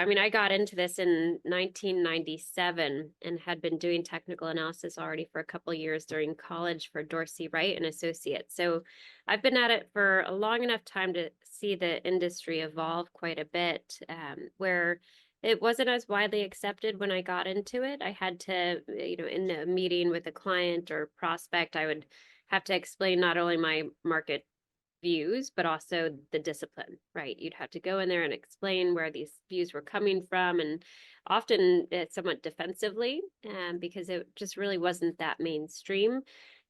I mean, I got into this in 1997 and had been doing technical analysis already for a couple years during college for Dorsey Wright and Associates. So I've been at it for a long enough time to see the industry evolve quite a bit, where it wasn't as widely accepted when I got into it. I had to, in a meeting with a client or prospect, I would have to explain not only my market views, but also the discipline, right? You'd have to go in there and explain where these views were coming from, and often it's somewhat defensively, because it just really wasn't that mainstream.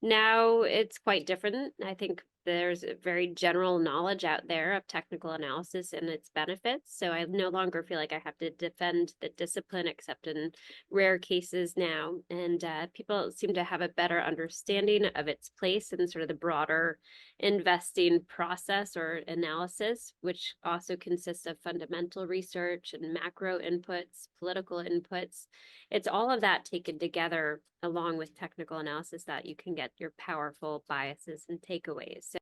Now it's quite different. I think there's a very general knowledge out there of technical analysis and its benefits. So I no longer feel like I have to defend the discipline except in rare cases now. And people seem to have a better understanding of its place in sort of the broader investing process or analysis, which also consists of fundamental research and macro inputs, political inputs. It's all of that taken together along with technical analysis that you can get your powerful biases and takeaways. So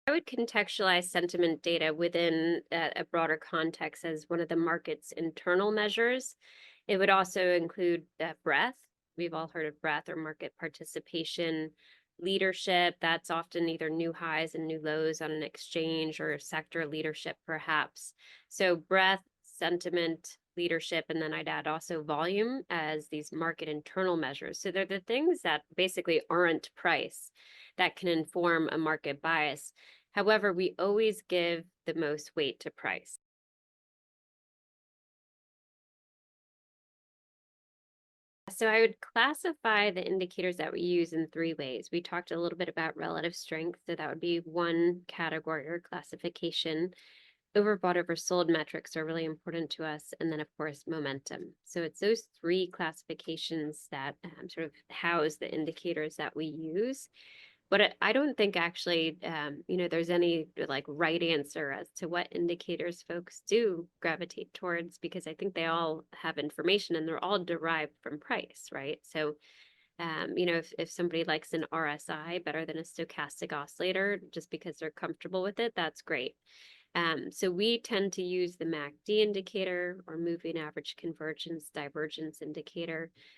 I would contextualize sentiment data within a broader context as one of the market's internal measures. It would also include breadth. We've all heard of breadth or market participation. Leadership, that's often either new highs and new lows on an exchange, or sector leadership, perhaps. So breadth, sentiment, leadership, and then I'd add also volume as these market internal measures. So they're the things that basically aren't price that can inform a market bias. However, we always give the most weight to price. So I would classify the indicators that we use in three ways. We talked a little bit about relative strength, so that would be one category or classification. Overbought, oversold metrics are really important to us. And then, of course, momentum. So it's those three classifications that sort of house the indicators that we use. But I don't think actually, there's any like right answer as to what indicators folks do gravitate towards, because I think they all have information and they're all derived from price, right? So, if somebody likes an RSI better than a stochastic oscillator just because they're comfortable with it, that's great. So we tend to use the MACD indicator or moving average convergence divergence indicator.